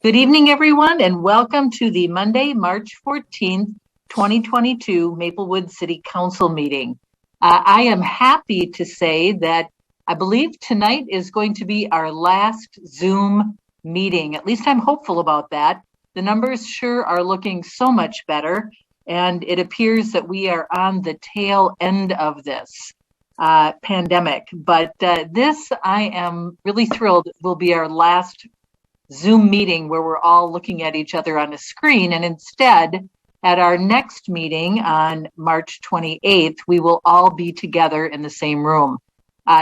Good evening, everyone, and welcome to the Monday, March 14th, 2022 Maplewood City Council meeting. I am happy to say that I believe tonight is going to be our last Zoom meeting. At least I'm hopeful about that. The numbers sure are looking so much better, and it appears that we are on the tail end of this pandemic. But this, I am really thrilled, will be our last Zoom meeting where we're all looking at each other on a screen. And instead, at our next meeting on March 28th, we will all be together in the same room.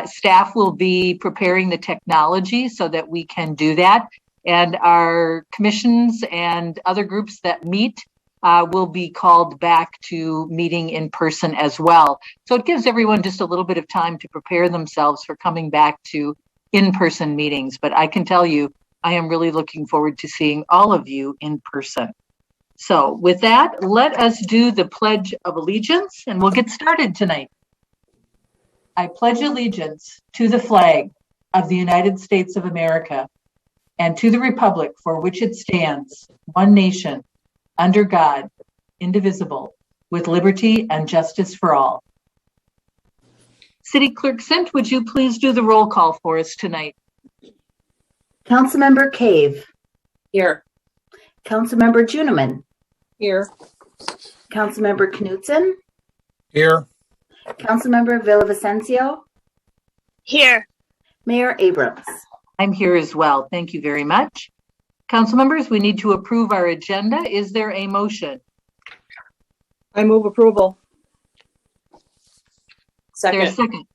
Staff will be preparing the technology so that we can do that. And our commissions and other groups that meet will be called back to meeting in person as well. So it gives everyone just a little bit of time to prepare themselves for coming back to in-person meetings. But I can tell you, I am really looking forward to seeing all of you in person. So with that, let us do the Pledge of Allegiance and we'll get started tonight. I pledge allegiance to the flag of the United States of America and to the republic for which it stands, one nation, under God, indivisible, with liberty and justice for all. City Clerk Sint, would you please do the roll call for us tonight? Councilmember Cave. Here. Councilmember Juniman. Here. Councilmember Knutson. Here. Councilmember Villavicencio. Here. Mayor Abrams. I'm here as well. Thank you very much. Council members, we need to approve our agenda. Is there a motion? I move approval. Second. There's a second.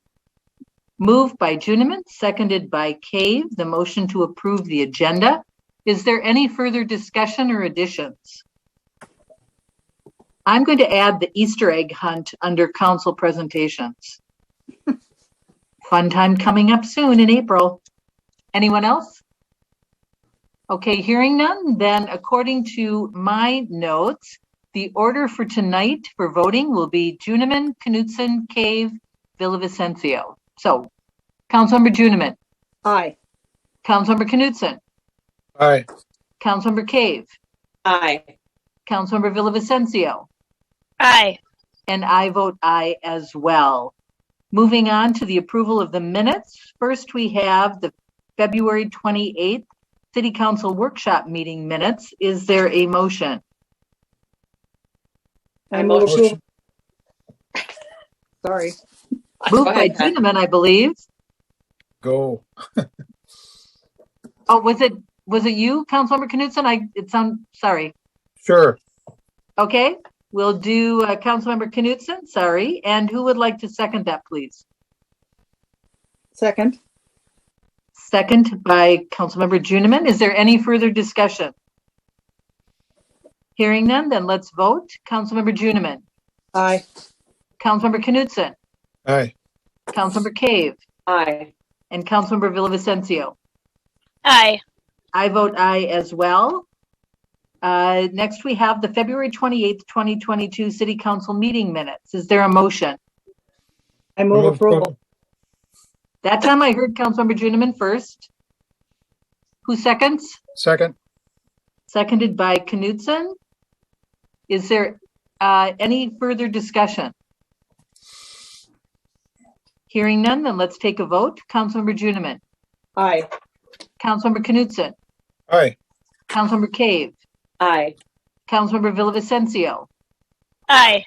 Moved by Juniman, seconded by Cave, the motion to approve the agenda. Is there any further discussion or additions? I'm going to add the Easter egg hunt under council presentations. Fun time coming up soon in April. Anyone else? Okay, hearing none, then according to my notes, the order for tonight for voting will be Juniman, Knutson, Cave, Villavicencio. So, Councilmember Juniman. Aye. Councilmember Knutson. Aye. Councilmember Cave. Aye. Councilmember Villavicencio. Aye. And I vote aye as well. Moving on to the approval of the minutes. First, we have the February 28th City Council Workshop meeting minutes. Is there a motion? I move approval. Sorry. Moved by Juniman, I believe. Go. Oh, was it you, Councilmember Knutson? Sorry. Sure. Okay, we'll do Councilmember Knutson, sorry. And who would like to second that, please? Second. Second by Councilmember Juniman. Is there any further discussion? Hearing none, then let's vote. Councilmember Juniman. Aye. Councilmember Knutson. Aye. Councilmember Cave. Aye. And Councilmember Villavicencio. Aye. I vote aye as well. Next, we have the February 28th, 2022 City Council meeting minutes. Is there a motion? I move approval. That time I heard Councilmember Juniman first. Who seconds? Second. Seconded by Knutson. Is there any further discussion? Hearing none, then let's take a vote. Councilmember Juniman. Aye. Councilmember Knutson. Aye. Councilmember Cave, Aye. Councilmember Villavicencio, Aye.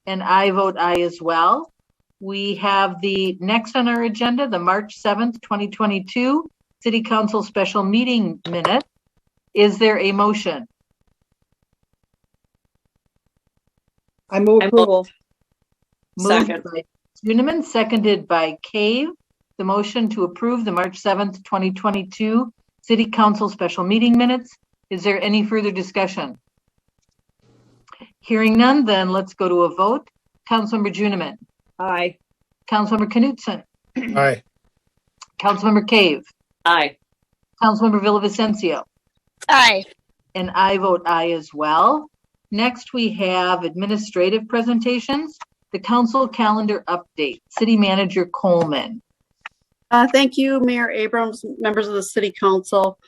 and I vote aye as well. We have the next on our agenda, the March 7th, 2022 City Council Special Meeting Minute. Is there a motion? I move approval. Moved Second. by Juniman, seconded by Cave. The motion to approve the March 7th, 2022 City Council Special Meeting Minutes. Is there any further discussion? Hearing none, then let's go to a vote. Councilmember Juniman, Aye. Councilmember Knutson, Aye. Councilmember Cave, Aye. Councilmember Villavicencio, Aye. and I vote aye as well. Next, we have administrative presentations. The council calendar update, City Manager Coleman. Thank you, Mayor Abrams, members of the City Council.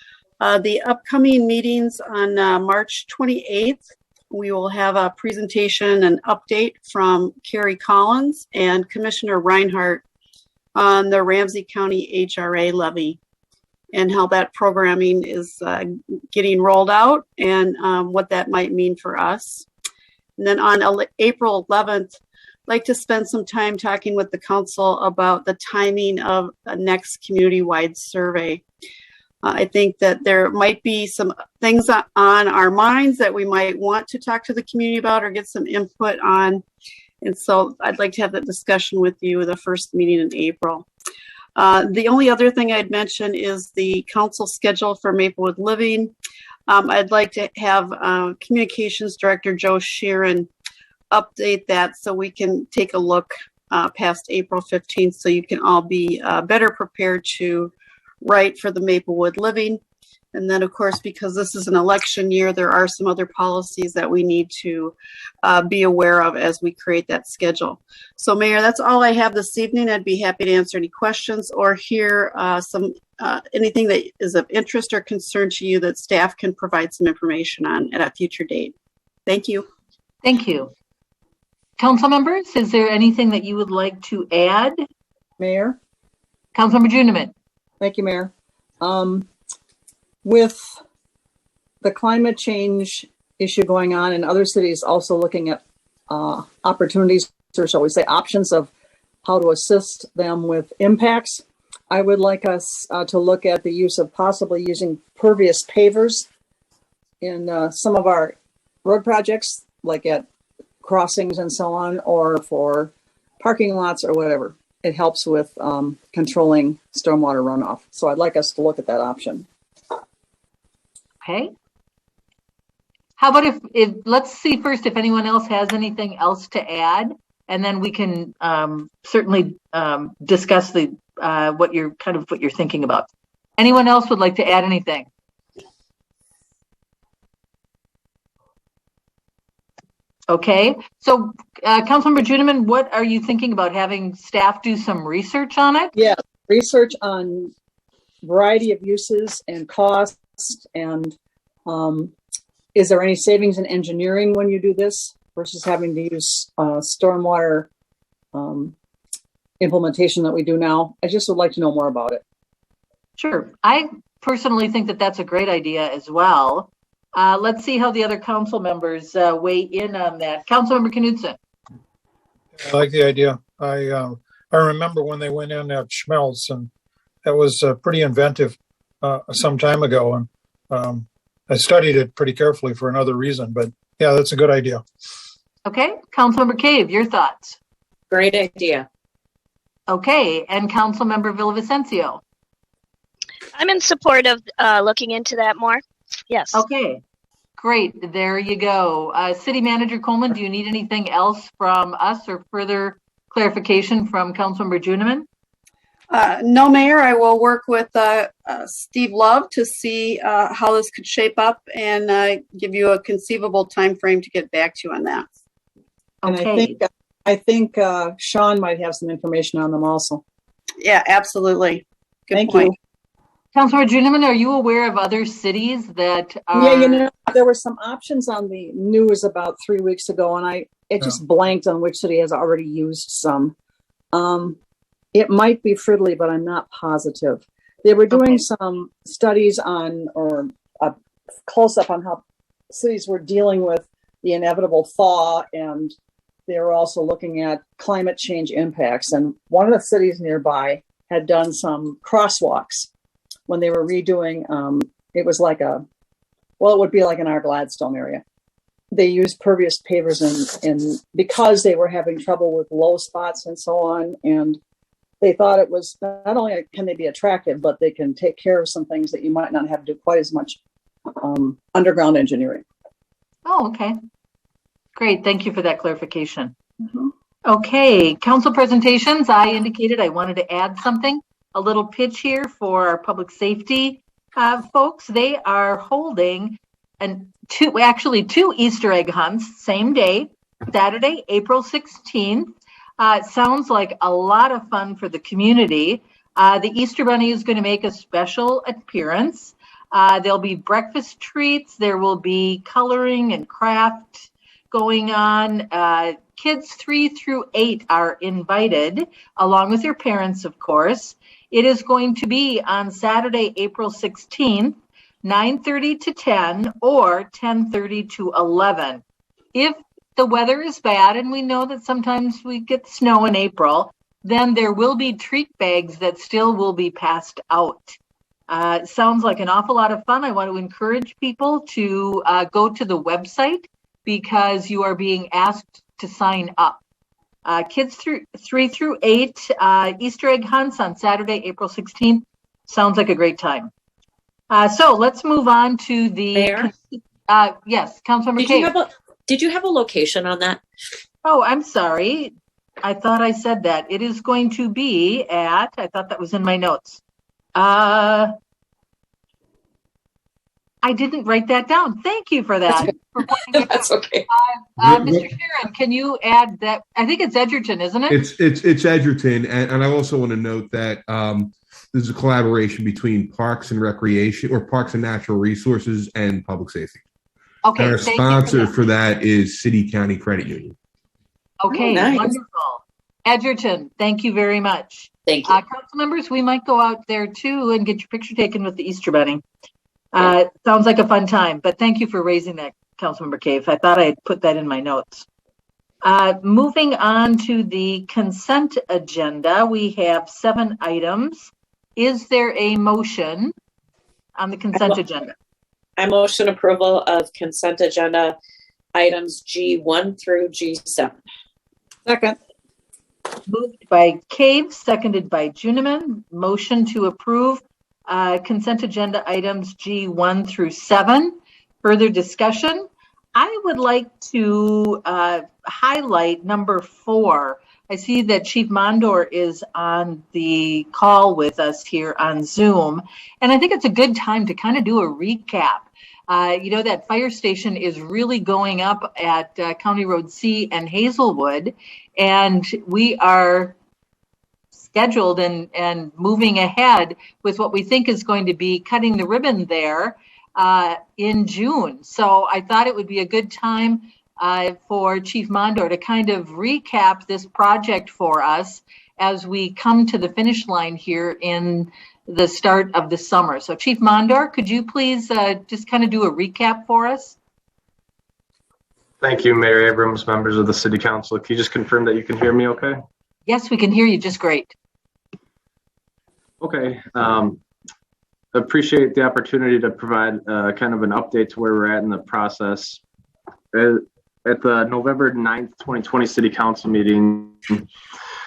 The upcoming meetings on March 28th, we will have a presentation and update from Carrie Collins and Commissioner Reinhardt on the Ramsey County HRA levy and how that programming is getting rolled out and what that might mean for us. And then on April 11th, I'd like to spend some time talking with the council about the timing of the next community-wide survey. I think that there might be some things on our minds that we might want to talk to the community about or get some input on. And so I'd like to have that discussion with you the first meeting in April. The only other thing I'd mention is the council schedule for Maplewood Living. I'd like to have Communications Director Joe Sheeran update that so we can take a look past April 15th so you can all be better prepared to write for the Maplewood Living. And then, of course, because this is an election year, there are some other policies that we need to be aware of as we create that schedule. So, Mayor, that's all I have this evening. I'd be happy to answer any questions or hear anything that is of interest or concern to you that staff can provide some information on at a future date. Thank you. Thank you. Council members, is there anything that you would like to add? Mayor? Councilmember Juniman. Thank you, Mayor. With the climate change issue going on and other cities also looking at opportunities, or shall we say options of how to assist them with impacts, I would like us to look at the use of possibly using pervious pavers in some of our road projects, like at crossings and so on, or for parking lots or whatever. It helps with controlling stormwater runoff. So I'd like us to look at that option. Okay. How about if let's see first if anyone else has anything else to add, and then we can certainly discuss the what you're thinking about. Anyone else would like to add anything? Okay, so Councilmember Juniman, what are you thinking about, having staff do some research on it? Yeah, research on variety of uses and costs, and is there any savings in engineering when you do this versus having to use stormwater implementation that we do now? I just would like to know more about it. Sure, I personally think that that's a great idea as well. Let's see how the other council members weigh in on that. Councilmember Knutson. I like the idea. I remember when they went in at Schmelz, and that was pretty inventive some time ago. And I studied it pretty carefully for another reason, but yeah, that's a good idea. Okay, Councilmember Cave, your thoughts? Great idea. Okay, and Councilmember Villavicencio. I'm in support of looking into that more. Yes. Okay, great. There you go. City Manager Coleman, do you need anything else from us or further clarification from Councilmember Juniman? No, Mayor, I will work with Steve Love to see how this could shape up and give you a conceivable time frame to get back to you on that. And Okay. I think Sean might have some information on them also. Yeah, absolutely. Good Thank point. you. Councilmember Juniman, are you aware of other cities that are? Yeah, you know, there were some options on the news about 3 weeks ago, and it just blanked on which city has already used some. It might be Fridley, but I'm not positive. They were doing some studies on, or close up on how cities were dealing with the inevitable thaw, and they were also looking at climate change impacts. And one of the cities nearby had done some crosswalks when they were redoing. It was like it would be like in our Gladstone area. They used pervious pavers and because they were having trouble with low spots and so on, and they thought it was not only can they be attractive, but they can take care of some things that you might not have to do quite as much underground engineering. Oh, okay. Great. Thank you for that clarification. Mm-hmm. Okay, council presentations. I indicated I wanted to add something, a little pitch here for our public safety folks. They are holding two Easter egg hunts, same day, Saturday, April 16th. It sounds like a lot of fun for the community. The Easter Bunny is going to make a special appearance. There'll be breakfast treats. There will be coloring and craft going on. Kids 3 through 8 are invited, along with their parents, of course. It is going to be on Saturday, April 16th, 9:30 to 10 or 10:30 to 11. If the weather is bad, and we know that sometimes we get snow in April, then there will be treat bags that still will be passed out. It sounds like an awful lot of fun. I want to encourage people to go to the website because you are being asked to sign up. Kids 3 through 8, Easter egg hunts on Saturday, April 16th. Sounds like a great time. So let's move on to the... Mayor? Yes, Councilmember Cave. Did you have a location on that? Oh, I'm sorry. I thought I said that. It is going to be at, I thought that was in my notes. I didn't write that down. Thank you for that. That's okay. Mr. Sharon, can you add that? I think it's Edgerton, isn't it? It's Edgerton, and I also want to note that this is a collaboration between Parks and Recreation, or Parks and Natural Resources, and Public Safety. Okay. And our sponsor for that is City County Credit Union. Okay, nice. Wonderful. Edgerton, thank you very much. Thank you. Council members, we might go out there too and get your picture taken with the Easter Bunny. Sounds like a fun time, but thank you for raising that, Councilmember Cave. I thought I had put that in my notes. Moving on to the consent agenda, we have 7 items. Is there a motion on the consent agenda? I motion approval of consent agenda items G1 through G7. Second. Moved by Cave, seconded by Juniman. Motion to approve consent agenda items G1 through 7. Further discussion? I would like to highlight number 4. I see that Chief Mondor is on the call with us here on Zoom, and I think it's a good time to kind of do a recap. That fire station is really going up at County Road C and Hazelwood, and we are scheduled and moving ahead with what we think is going to be cutting the ribbon there in June. So I thought it would be a good time for Chief Mondor to kind of recap this project for us as we come to the finish line here in the start of the summer. So Chief Mondor, could you please just kind of do a recap for us? Thank you, Mayor Abrams, members of the City Council. Can you just confirm that you can hear me okay? Yes, we can hear you just great. Okay. Appreciate the opportunity to provide kind of an update to where we're at in the process. At the November 9th, 2020 City Council meeting,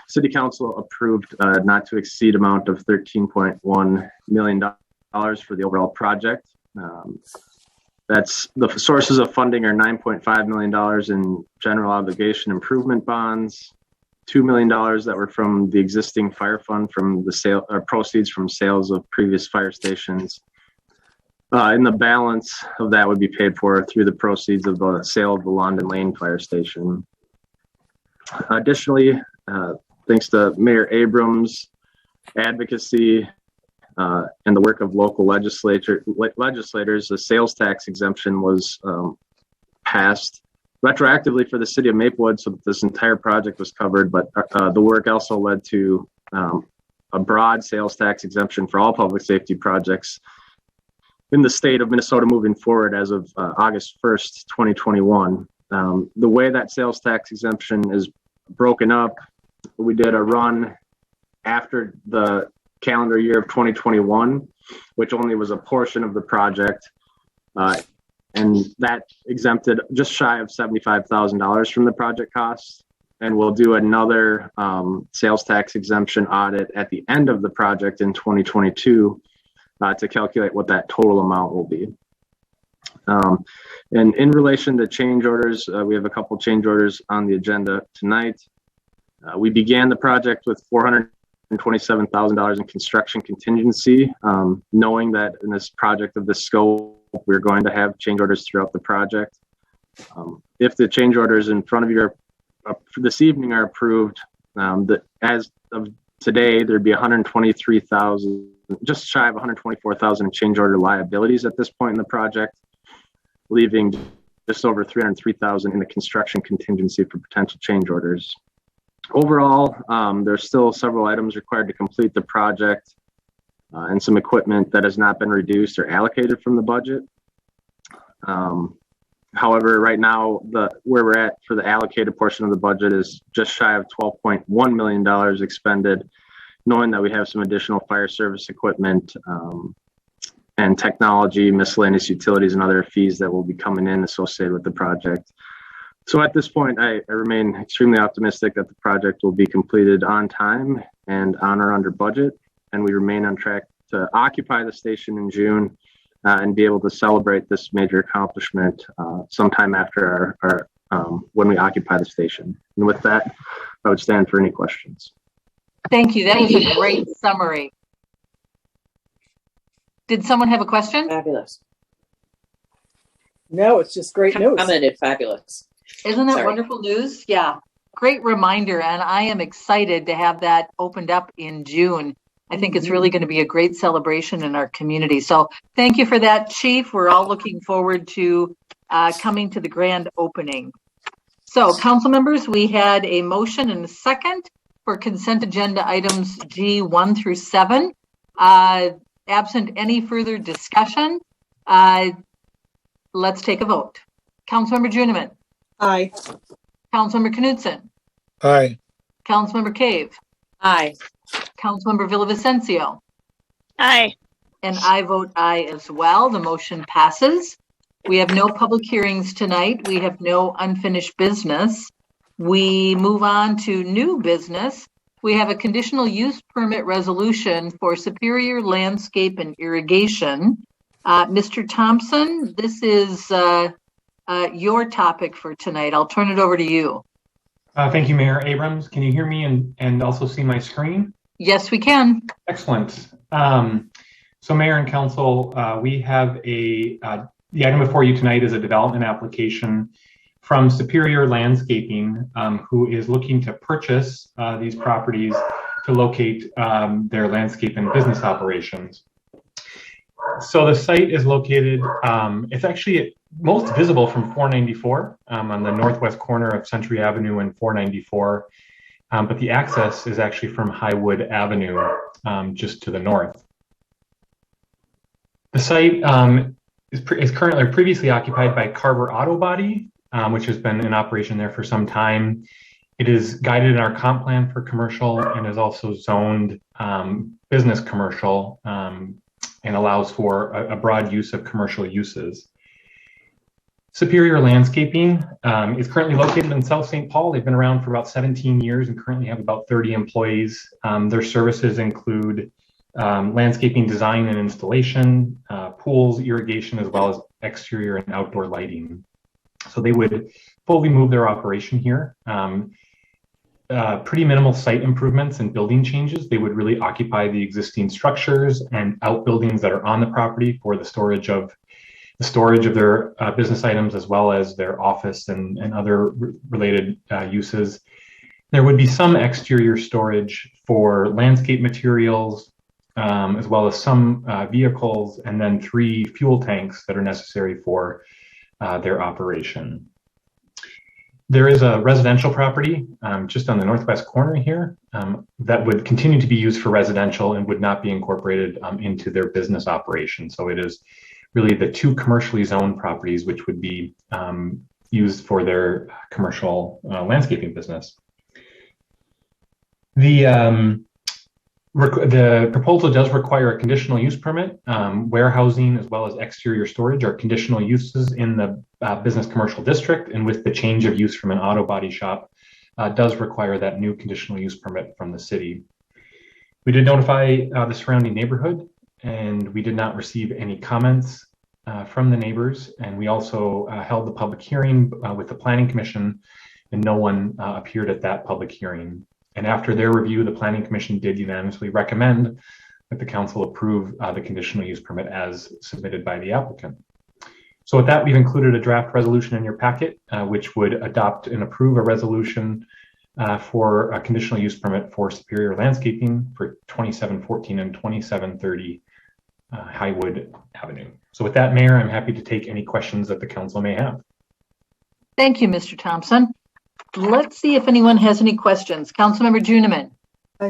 City Council approved not to exceed amount of $13.1 million for the overall project. That's the sources of funding are $9.5 million in general obligation improvement bonds, $2 million that were from the existing fire fund from the sale or proceeds from sales of previous fire stations. And the balance of that would be paid for through the proceeds of the sale of the London Lane Fire Station. Additionally, thanks to Mayor Abrams' advocacy and the work of local legislators, the sales tax exemption was passed retroactively for the city of Maplewood, so that this entire project was covered. But the work also led to a broad sales tax exemption for all public safety projects in the state of Minnesota moving forward as of August 1st, 2021. The way that sales tax exemption is broken up, we did a run after the calendar year of 2021, which only was a portion of the project. And that exempted just shy of $75,000 from the project costs. And we'll do another sales tax exemption audit at the end of the project in 2022 to calculate what that total amount will be. And in relation to change orders, we have a couple change orders on the agenda tonight. We began the project with $427,000 in construction contingency, knowing that in this project of this scope, we're going to have change orders throughout the project. If the change orders in front of you this evening are approved, as of today, there'd be 123,000, just shy of 124,000 in change order liabilities at this point in the project, leaving just over 303,000 in the construction contingency for potential change orders. Overall, there's still several items required to complete the project and some equipment that has not been reduced or allocated from the budget. However, right now, where we're at for the allocated portion of the budget is just shy of $12.1 million expended, knowing that we have some additional fire service equipment and technology, miscellaneous utilities, and other fees that will be coming in associated with the project. So at this point, I remain extremely optimistic that the project will be completed on time and on or under budget, and we remain on track to occupy the station in June and be able to celebrate this major accomplishment sometime after our when we occupy the station. And with that, I would stand for any questions. Thank you. That was a great summary. Did someone have a question? Fabulous. No, it's just great news. Commented fabulous. Isn't that Sorry. wonderful news? Yeah, great reminder. And I am excited to have that opened up in June. I think it's really going to be a great celebration in our community. So thank you for that, Chief. We're all looking forward to coming to the grand opening. So council members, we had a motion and a second for consent agenda items G1 through 7. Absent any further discussion, let's take a vote. Councilmember Juniman. Aye. Councilmember Knudsen. Aye. Councilmember Cave. Aye. Councilmember Villavicencio. Aye. And I vote aye as well. The motion passes. We have no public hearings tonight. We have no unfinished business. We move on to new business. We have a conditional use permit resolution for Superior Landscape and Irrigation. Mr. Thompson, this is your topic for tonight. I'll turn it over to you. Thank you, Mayor Abrams. Can you hear me and also see my screen? Yes, we can. Excellent. So Mayor and Council, we have the item before you tonight is a development application from Superior Landscaping, who is looking to purchase these properties to locate their landscape and business operations. So the site is located, it's actually most visible from 494 on the northwest corner of Century Avenue and 494, but the access is actually from Highwood Avenue, just to the north. The site is currently previously occupied by Carver Auto Body, which has been in operation there for some time. It is guided in our comp plan for commercial and is also zoned business commercial and allows for a broad use of commercial uses. Superior Landscaping is currently located in South St. Paul. They've been around for about 17 years and currently have about 30 employees. Their services include landscaping design and installation, pools, irrigation, as well as exterior and outdoor lighting. So they would fully move their operation here. Pretty minimal site improvements and building changes. They would really occupy the existing structures and outbuildings that are on the property for the storage of their business items, as well as their office and other related uses. There would be some exterior storage for landscape materials, as well as some vehicles, and then 3 fuel tanks that are necessary for their operation. There is a residential property just on the northwest corner here that would continue to be used for residential and would not be incorporated into their business operation. So it is really the 2 commercially zoned properties, which would be used for their commercial landscaping business. The proposal does require a conditional use permit. Warehousing as well as exterior storage are conditional uses in the business commercial district, and with the change of use from an auto body shop, does require that new conditional use permit from the city. We did notify the surrounding neighborhood, and we did not receive any comments from the neighbors. And we also held the public hearing with the Planning Commission, and no one appeared at that public hearing. And after their review, the Planning Commission did unanimously recommend that the council approve the conditional use permit as submitted by the applicant. So with that, we've included a draft resolution in your packet, which would adopt and approve a resolution for a conditional use permit for Superior Landscaping for 2714 and 2730 Highwood Avenue. So with that, Mayor, I'm happy to take any questions that the council may have. Thank you, Mr. Thompson. Let's see if anyone has any questions. Councilmember Juniman.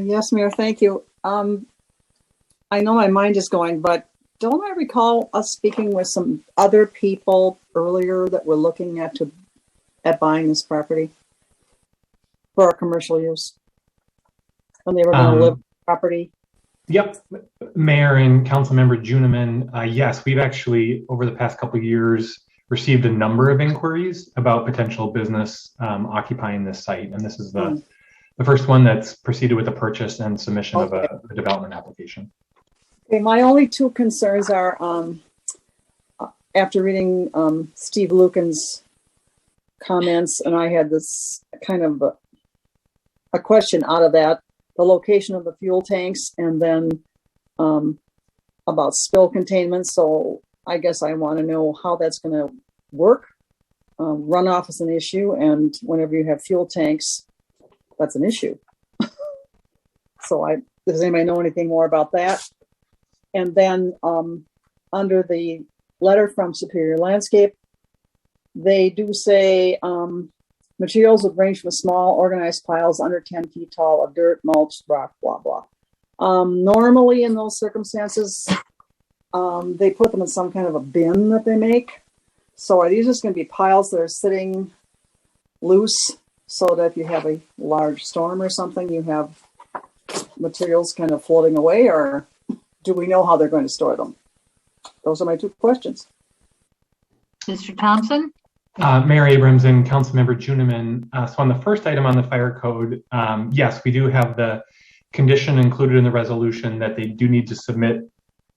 Yes, Mayor, thank you. I know my mind is going, but don't I recall us speaking with some other people earlier that were looking at buying this property for our commercial use when they were going to live in the property? Yep, Mayor and Councilmember Juniman. Yes, we've actually over the past couple of years received a number of inquiries about potential business occupying this site, and this is the first one that's proceeded with the purchase and submission of a development application. Okay, my only 2 concerns are after reading Steve Lucan's comments, and I had this kind of a question out of that, the location of the fuel tanks, and then about spill containment. So I guess I want to know how that's going to work. Runoff is an issue, and whenever you have fuel tanks, that's an issue. So does anybody know anything more about that? And then under the letter from Superior Landscape, they do say materials would range from small organized piles under 10 feet tall of dirt, mulch, rock, blah, blah. Normally in those circumstances, they put them in some kind of a bin that they make. So are these just going to be piles that are sitting loose so that if you have a large storm or something, you have materials kind of floating away, or do we know how they're going to store them? Those are my 2 questions. Mr. Thompson? Mayor Abrams and Councilmember Juniman. So on the first item on the fire code, yes, we do have the condition included in the resolution that they do need to submit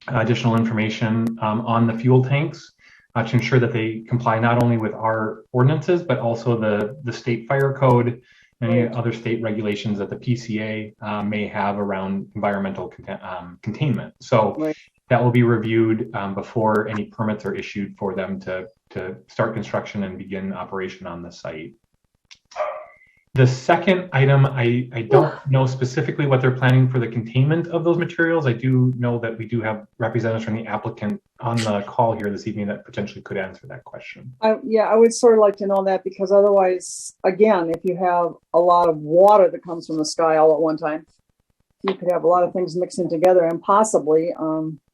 additional information on the fuel tanks to ensure that they comply not only with our ordinances, but also the state fire code and any other state regulations that the PCA may have around environmental containment. So that will be reviewed before any permits are issued for them to start construction and begin operation on the site. The second item, I don't know specifically what they're planning for the containment of those materials. I do know that we do have representatives from the applicant on the call here this evening that potentially could answer that question. Yeah, I would sort of like to know that, because otherwise, again, if you have a lot of water that comes from the sky all at one time, you could have a lot of things mixing together and possibly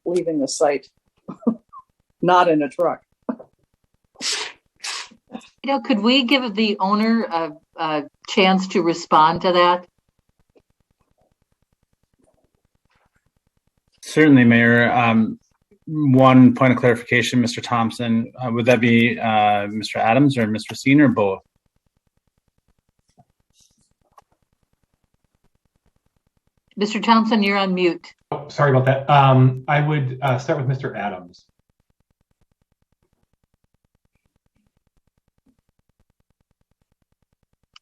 leaving the site, not in a truck. Could we give the owner a chance to respond to that? Certainly, Mayor. One point of clarification, Mr. Thompson, would that be Mr. Adams or Mr. Seen, or both? Mr. Thompson, you're on mute. Oh, sorry about that. I would start with Mr. Adams.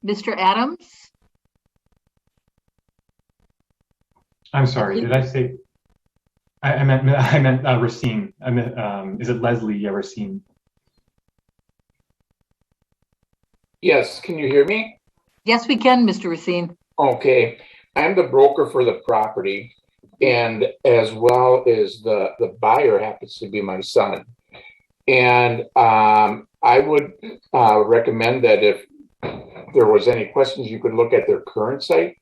Mr. Adams? I'm sorry, did I say? I meant Racine. Is it Leslie Racine? Yes, can you hear me? Yes, we can, Mr. Racine. Okay, I'm the broker for the property, and as well as the buyer happens to be my son. And I would recommend that if there was any questions, you could look at their current site,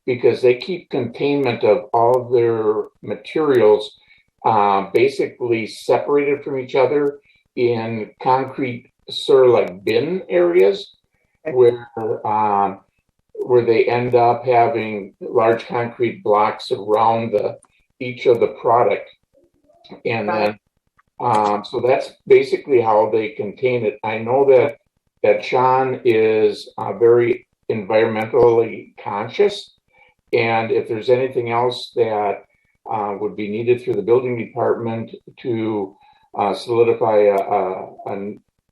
because they keep containment of all their materials basically separated from each other in concrete sort of like bin areas where they end up having large concrete blocks around each of the product. And then, so that's basically how they contain it. I know that Sean is very environmentally conscious. And if there's anything else that would be needed through the building department to solidify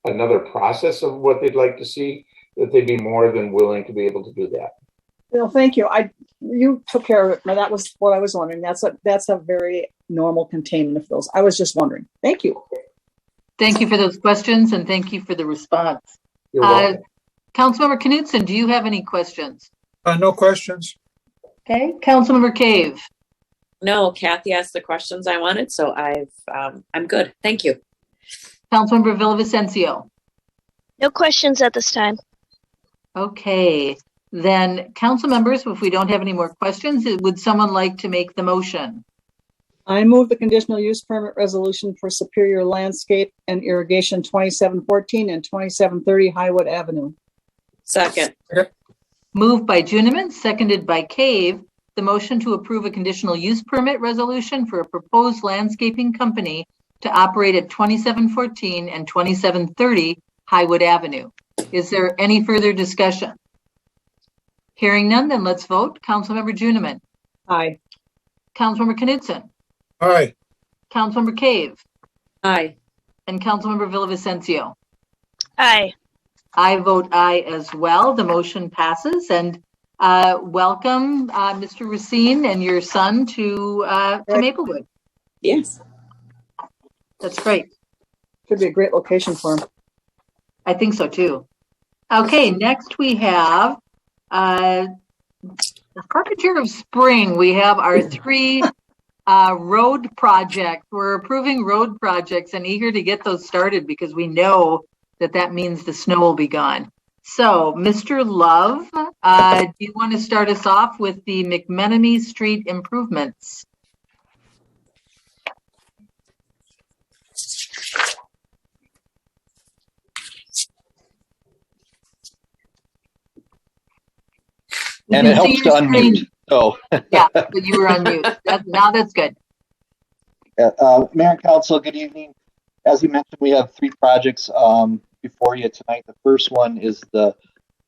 another process of what they'd like to see, that they'd be more than willing to be able to do that. Well, thank you. You took care of it. Now, that was what I was wondering. That's a very normal containment of those. I was just wondering. Thank you. Thank you for those questions and thank you for the response. You're welcome. Councilmember Knutson, do you have any questions? No questions. Okay, Councilmember Cave. No, Kathy asked the questions I wanted, so I'm good. Thank you. Councilmember Villavicencio. No questions at this time. Okay, then council members, if we don't have any more questions, would someone like to make the motion? I move the conditional use permit resolution for Superior Landscape and Irrigation 2714 and 2730 Highwood Avenue. Second. Moved by Juniman, seconded by Cave, the motion to approve a conditional use permit resolution for a proposed landscaping company to operate at 2714 and 2730 Highwood Avenue. Is there any further discussion? Hearing none, then let's vote. Councilmember Juniman. Aye. Councilmember Knutson. Aye. Councilmember Cave. Aye. And Councilmember Villavicencio. Aye. I vote aye as well. The motion passes. And welcome, Mr. Racine and your son to Maplewood. Yes. That's great. Could be a great location for him. I think so too. Okay, next we have Carpenter of Spring. We have our three road projects. We're approving road projects and eager to get those started because we know that means the snow will be gone. So, Mr. Love, do you want to start us off with the McMenemy Street improvements? And it helps to unmute. So yeah, but you were on mute. Now that's good. Mayor and Council, good evening. As you mentioned, we have three projects before you tonight. The first one is the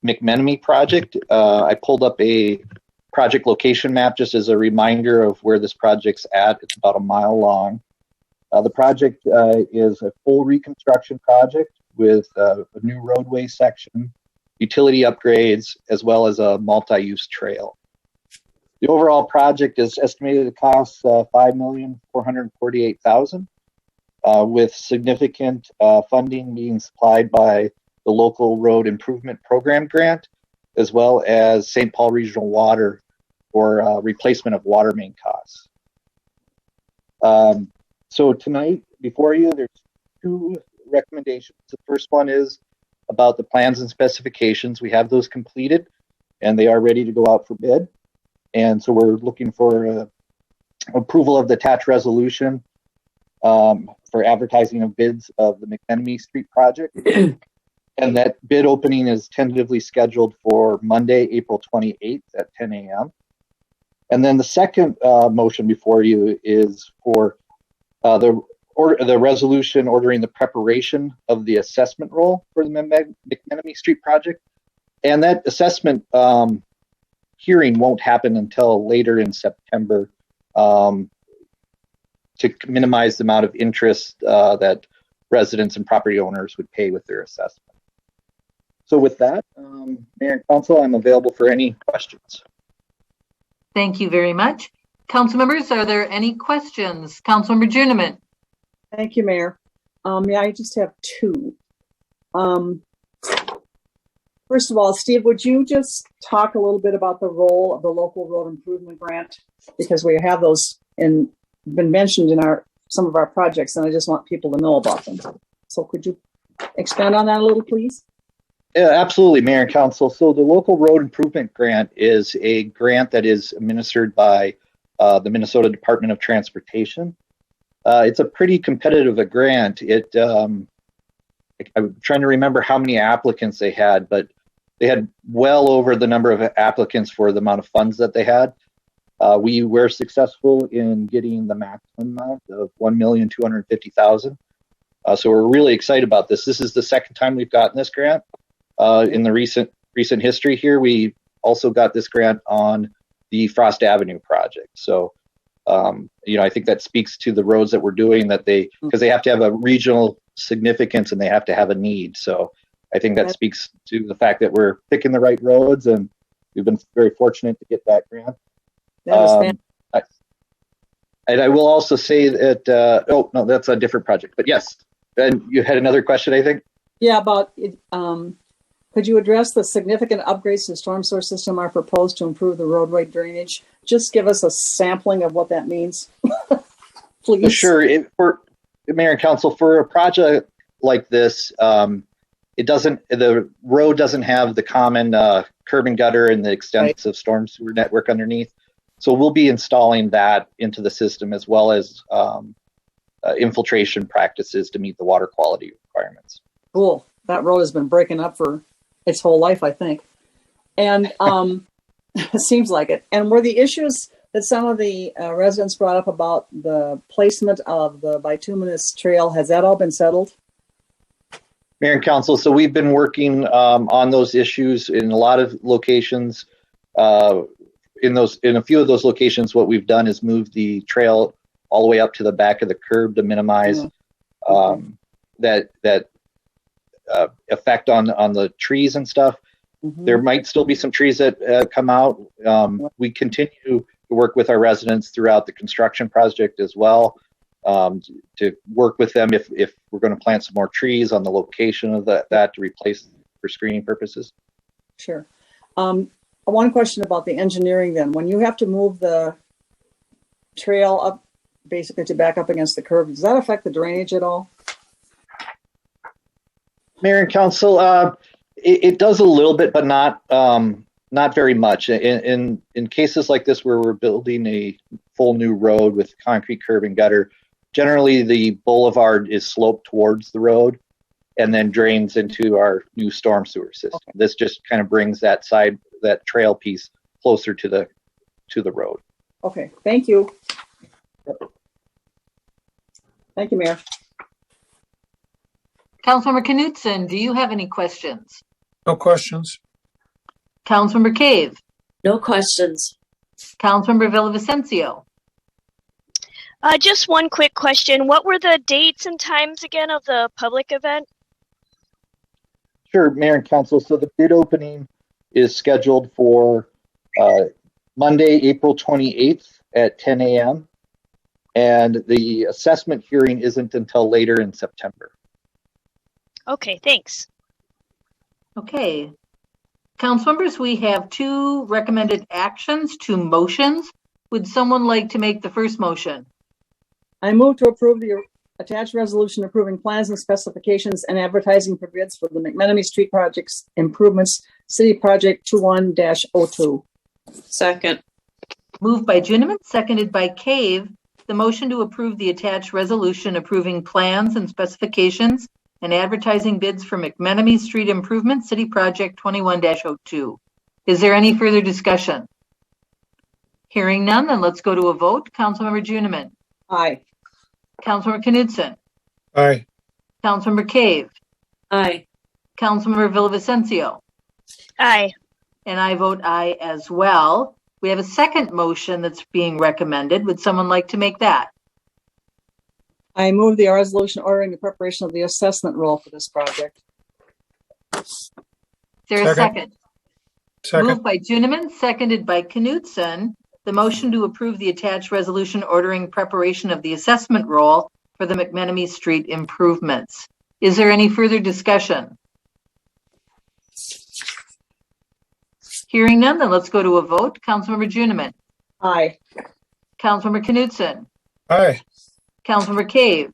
McMenemy project. I pulled up a project location map just as a reminder of where this project's at. It's about a mile long. The project is a full reconstruction project with a new roadway section, utility upgrades, as well as a multi-use trail. The overall project is estimated to cost $5,448,000, with significant funding being supplied by the local road improvement program grant, as well as St. Paul Regional Water for replacement of water main costs. So tonight, before you, there's two recommendations. The first one is about the plans and specifications. We have those completed and they are ready to go out for bid. And so we're looking for approval of the attached resolution for advertising of bids of the McMenemy Street project. And that bid opening is tentatively scheduled for Monday, April 28th at 10 a.m. And then the second motion before you is for the resolution ordering the preparation of the assessment roll for the McMenemy Street project. And that assessment hearing won't happen until later in September to minimize the amount of interest that residents and property owners would pay with their assessment. So with that, Mayor and Council, I'm available for any questions. Thank you very much. Council members, are there any questions? Councilmember Juniman. Thank you, Mayor. Yeah, I just have two. First of all, Steve, would you just talk a little bit about the role of the local road improvement grant? Because we have those been mentioned in some of our projects, and I just want people to know about them. So could you expand on that a little, please? Yeah, absolutely, Mayor and Council. So the local road improvement grant is a grant that is administered by the Minnesota Department of Transportation. It's a pretty competitive grant. I'm trying to remember how many applicants they had, but they had well over the number of applicants for the amount of funds that they had. We were successful in getting the maximum amount of $1,250,000. So we're really excited about this. This is the second time we've gotten this grant. In the recent history here, we also got this grant on the Frost Avenue project. So, I think that speaks to the roads that we're doing, because they have to have a regional significance and they have to have a need. So I think that speaks to the fact that we're picking the right roads, and we've been very fortunate to get that grant. And I will also say that, oh, no, that's a different project, but yes. And you had another question, I think? Yeah, about, could you address the significant upgrades to the storm sewer system are proposed to improve the roadway drainage? Just give us a sampling of what that means, please. Sure. For Mayor and Council, for a project like this, the road doesn't have the common curb and gutter and the extensive storm sewer network underneath. So we'll be installing that into the system, as well as infiltration practices to meet the water quality requirements. Cool. That road has been breaking up for its whole life, I think. And it seems like it. And were the issues that some of the residents brought up about the placement of the bituminous trail, has that all been settled? Mayor and Council, so we've been working on those issues in a lot of locations. In a few of those locations, what we've done is move the trail all the way up to the back of the curb to minimize that effect on the trees and stuff. There might still be some trees that come out. We continue to work with our residents throughout the construction project as well, to work with them if we're going to plant some more trees on the location of that to replace for screening purposes. Sure. One question about the engineering then. When you have to move the trail up, basically to back up against the curb, does that affect the drainage at all? Mayor and Council, it does a little bit, but not very much. In cases like this where we're building a full new road with concrete curb and gutter, generally the boulevard is sloped towards the road and then drains into our new storm sewer system. Okay. This just kind of brings that trail piece closer to the road. Okay, thank you. Thank you, Mayor. Councilmember Knutson, do you have any questions? No questions. Councilmember Cave? No questions. Councilmember Villavicencio? Just one quick question. What were the dates and times again of the public event? Sure, Mayor and Council. So the bid opening is scheduled for Monday, April 28th at 10 a.m. And the assessment hearing isn't until later in September. Okay, thanks. Okay. Council members, we have two recommended actions, two motions. Would someone like to make the first motion? I move to approve the attached resolution approving plans and specifications and advertising for bids for the McMenemy Street Projects Improvements City Project 21-02. Second. Moved by Juniman, seconded by Cave. The motion to approve the attached resolution approving plans and specifications and advertising bids for McMenemy Street Improvement City Project 21-02. Is there any further discussion? Hearing none, then let's go to a vote. Councilmember Juniman. Aye. Councilmember Knudsen. Aye. Councilmember Cave. Aye. Councilmember Villavicencio. Aye. And I vote aye as well. We have a second motion that's being recommended. Would someone like to make that? I move the resolution ordering the preparation of the assessment roll for this project. Is there a second? Second. Moved by Juniman, seconded by Knudsen. The motion to approve the attached resolution ordering preparation of the assessment roll for the McMenemy Street improvements. Is there any further discussion? Hearing none, then let's go to a vote. Councilmember Juniman. Aye. Councilmember Knudsen. Aye. Councilmember Cave.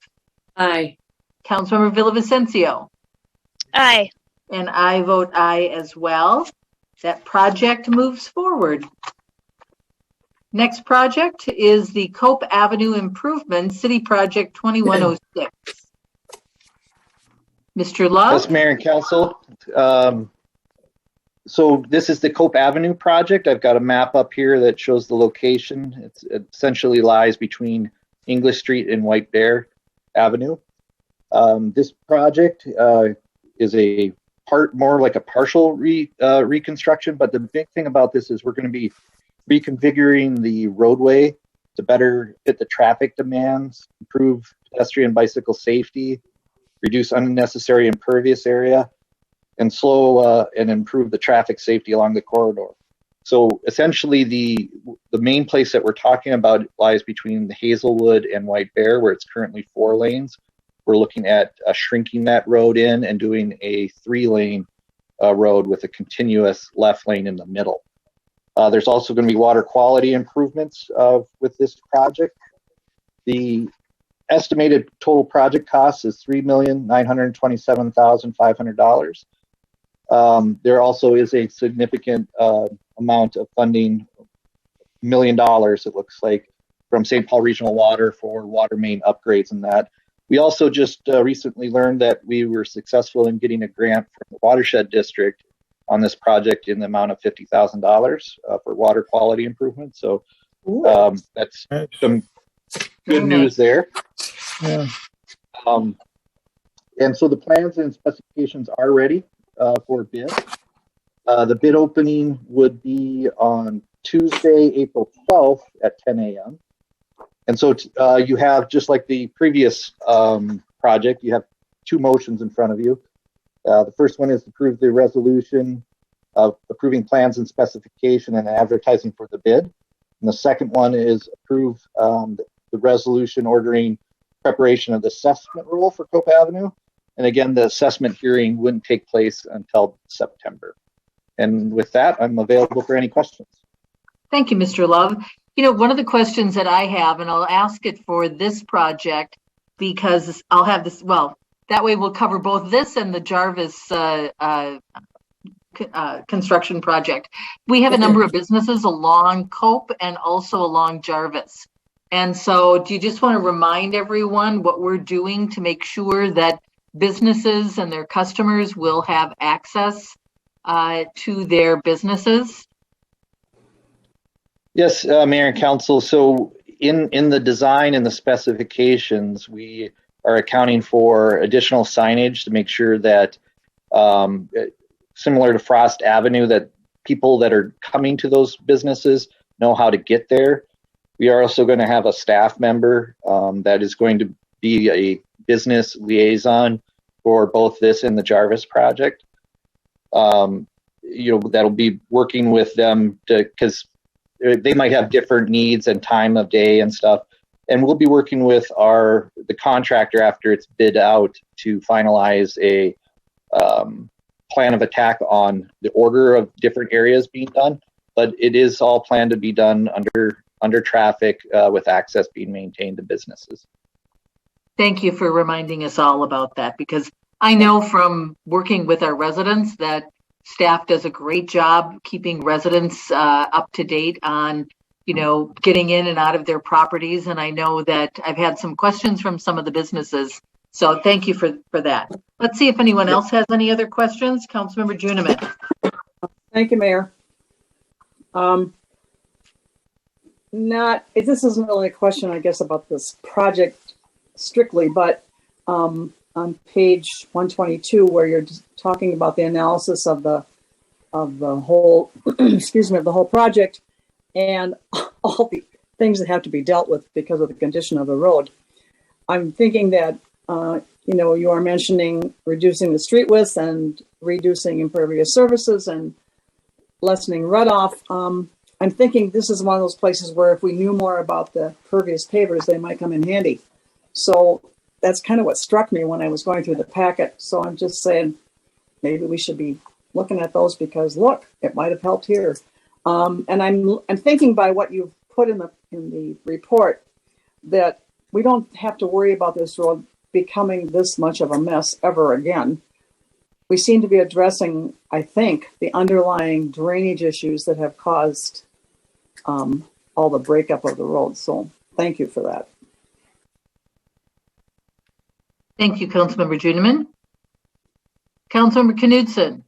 Aye. Councilmember Villavicencio. Aye. And I vote aye as well. That project moves forward. Next project is the Cope Avenue Improvement City Project 2106. Mr. Love? Yes, Mayor and Council. So this is the Cope Avenue project. I've got a map up here that shows the location. It essentially lies between English Street and White Bear Avenue. This project is a more like a partial reconstruction, but the big thing about this is we're going to be reconfiguring the roadway to better fit the traffic demands, improve pedestrian bicycle safety, reduce unnecessary impervious area, and slow and improve the traffic safety along the corridor. So essentially the main place that we're talking about lies between the Hazelwood and White Bear, where it's currently 4 lanes. We're looking at shrinking that road in and doing a 3-lane road with a continuous left lane in the middle. There's also going to be water quality improvements with this project. The estimated total project cost is $3,927,500. There also is a significant amount of funding, $1 million it looks like, from St. Paul Regional Water for water main upgrades and that. We also just recently learned that we were successful in getting a grant from the Watershed District on this project in the amount of $50,000 for water quality improvement. So that's some good news there. Yeah. And so the plans and specifications are ready for bid. The bid opening would be on Tuesday, April 12th at 10 a.m. And so you have, just like the previous project, you have 2 motions in front of you. The first one is to approve the resolution of approving plans and specification and advertising for the bid. And the second one is approve the resolution ordering preparation of the assessment rule for Cope Avenue. And again, the assessment hearing wouldn't take place until September. And with that, I'm available for any questions. Thank you, Mr. Love. You know, one of the questions that I have, and I'll ask it for this project because I'll have this, well, that way we'll cover both this and the Jarvis construction project. We have a number of businesses along Cope and also along Jarvis. And so do you just want to remind everyone what we're doing to make sure that businesses and their customers will have access to their businesses? Yes, Mayor and Council. So in the design and the specifications, we are accounting for additional signage to make sure that, similar to Frost Avenue, that people that are coming to those businesses know how to get there. We are also going to have a staff member that is going to be a business liaison for both this and the Jarvis project. You know, that'll be working with them because they might have different needs and time of day and stuff. And we'll be working with the contractor after it's bid out to finalize a plan of attack on the order of different areas being done. But it is all planned to be done under traffic with access being maintained to businesses. Thank you for reminding us all about that, because I know from working with our residents that staff does a great job keeping residents up to date on, you know, getting in and out of their properties. And I know that I've had some questions from some of the businesses. So thank you for that. Let's see if anyone else has any other questions. Councilmember Juniman. Thank you, Mayor. This isn't really a question, I guess, about this project strictly, but on page 122, where you're talking about the analysis of the whole, excuse me, of the whole project and all the things that have to be dealt with because of the condition of the road. I'm thinking that, you know, you are mentioning reducing the street width and reducing impervious surfaces and lessening runoff. I'm thinking this is one of those places where if we knew more about the pervious pavers, they might come in handy. So that's kind of what struck me when I was going through the packet. So I'm just saying, maybe we should be looking at those because look, it might have helped here. And I'm thinking by what you've put in the report that we don't have to worry about this road becoming this much of a mess ever again. We seem to be addressing, I think, the underlying drainage issues that have caused a all the breakup of the roads. So thank you for that. Thank you, Councilmember Juniman. Councilmember Knudsen,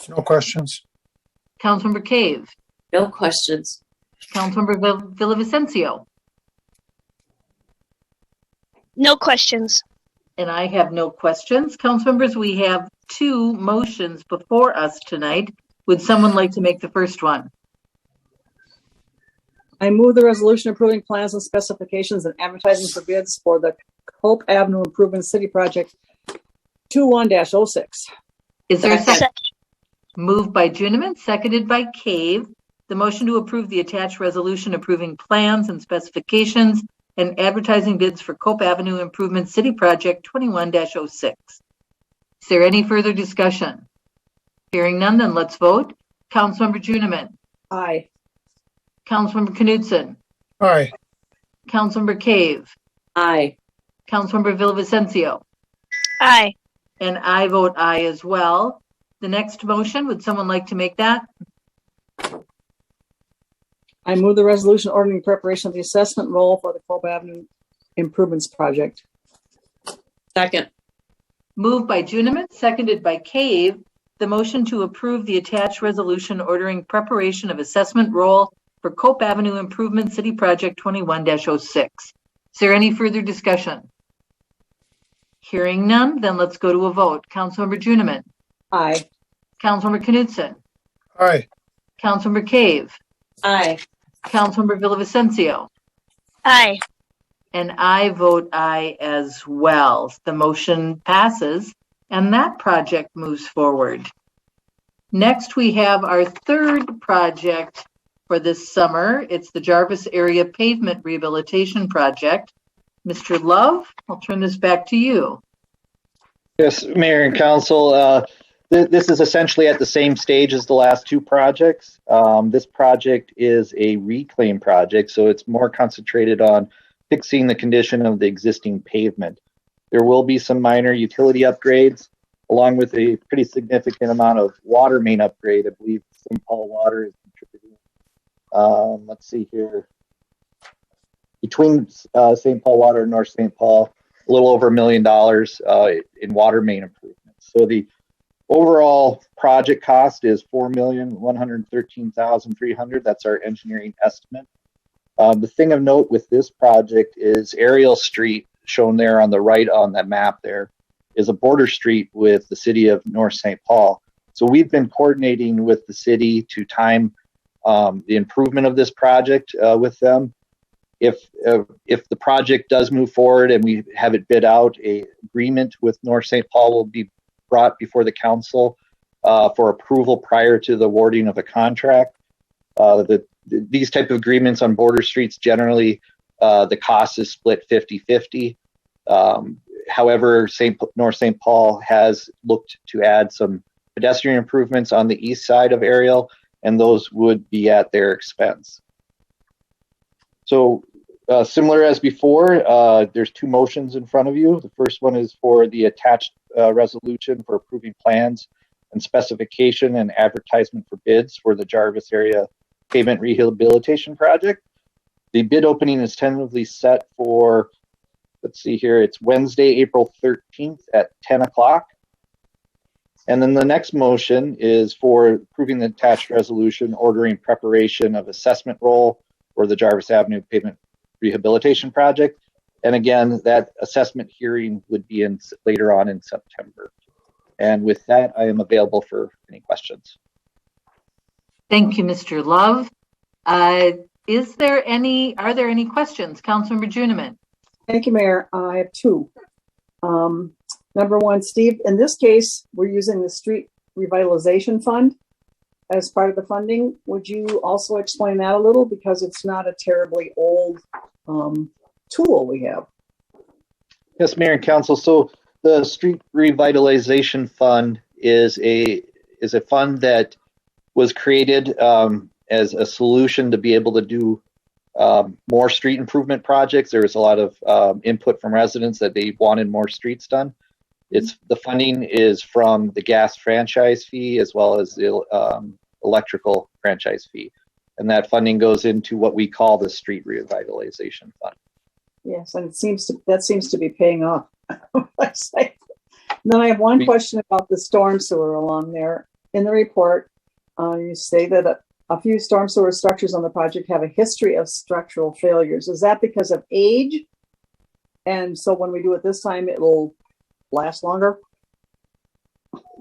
No questions. Councilmember Cave, No questions. Councilmember Villavicencio, No questions. and I have no questions. Council members, we have two motions before us tonight. Would someone like to make the first one? I move the resolution approving plans and specifications and advertising for bids for the Hope Avenue Improvement City Project 21-06. Is there a second? Sec- Moved by Juniman, seconded by Cave. The motion to approve the attached resolution approving plans and specifications and advertising bids for Cope Avenue Improvement City Project 21-06. Is there any further discussion? Hearing none, then let's vote. Councilmember Juniman, Aye. Councilmember Knudsen, Aye. Councilmember Cave, Aye. Councilmember Villavicencio, Aye. and I vote aye as well. The next motion, would someone like to make that? I move the resolution ordering preparation of the assessment roll for the Cope Avenue Improvements Project. Second. Moved by Juniman, seconded by Cave. The motion to approve the attached resolution ordering preparation of assessment roll for Cope Avenue Improvement City Project 21-06. Is there any further discussion? Hearing none, then let's go to a vote. Councilmember Juniman, Aye. Councilmember Knudsen, Aye. Councilmember Cave, Aye. Councilmember Villavicencio, Aye. and I vote aye as well. The motion passes, and that project moves forward. Next, we have our third project for this summer. It's the Jarvis Area Pavement Rehabilitation Project. Mr. Love, I'll turn this back to you. Yes, Mayor and Council, this is essentially at the same stage as the last two projects. This project is a reclaim project, so it's more concentrated on fixing the condition of the existing pavement. There will be some minor utility upgrades, along with a pretty significant amount of water main upgrade. I believe St. Paul Water is contributing. Let's see here. Between St. Paul Water and North St. Paul, a little over $1 million in water main improvements. So the overall project cost is $4,113,300. That's our engineering estimate. The thing of note with this project is Ariel Street, shown there on the right on that map there, is a border street with the city of North St. Paul. So we've been coordinating with the city to time the improvement of this project with them. If the project does move forward and we have it bid out, a agreement with North St. Paul will be brought before the council for approval prior to the awarding of a contract. These type of agreements on border streets, generally the cost is split 50-50. However, North St. Paul has looked to add some pedestrian improvements on the east side of Ariel, and those would be at their expense. So similar as before, there's two motions in front of you. The first one is for the attached resolution for approving plans and specification and advertisement for bids for the Jarvis Area Pavement Rehabilitation Project. The bid opening is tentatively set for, let's see here, it's Wednesday, April 13th at 10 o'clock. And then the next motion is for approving the attached resolution ordering preparation of assessment roll for the Jarvis Avenue Pavement Rehabilitation Project. And again, that assessment hearing would be later on in September. And with that, I am available for any questions. Thank you, Mr. Love. Are there any questions? Councilmember Juniman. Thank you, Mayor. I have two. Number one, Steve, in this case, we're using the Street Revitalization Fund as part of the funding. Would you also explain that a little? Because it's not a terribly old tool we have. Yes, Mayor and Council. So the Street Revitalization Fund is a fund that was created as a solution to be able to do more street improvement projects. There was a lot of input from residents that they wanted more streets done. The funding is from the gas franchise fee as well as the electrical franchise fee. and that funding goes into what we call the Street Revitalization Fund. Yes, and that seems to be paying off. Then I have one question about the storm sewer along there. In the report, you say that a few storm sewer structures on the project have a history of structural failures. Is that because of age? And so when we do it this time, it'll last longer?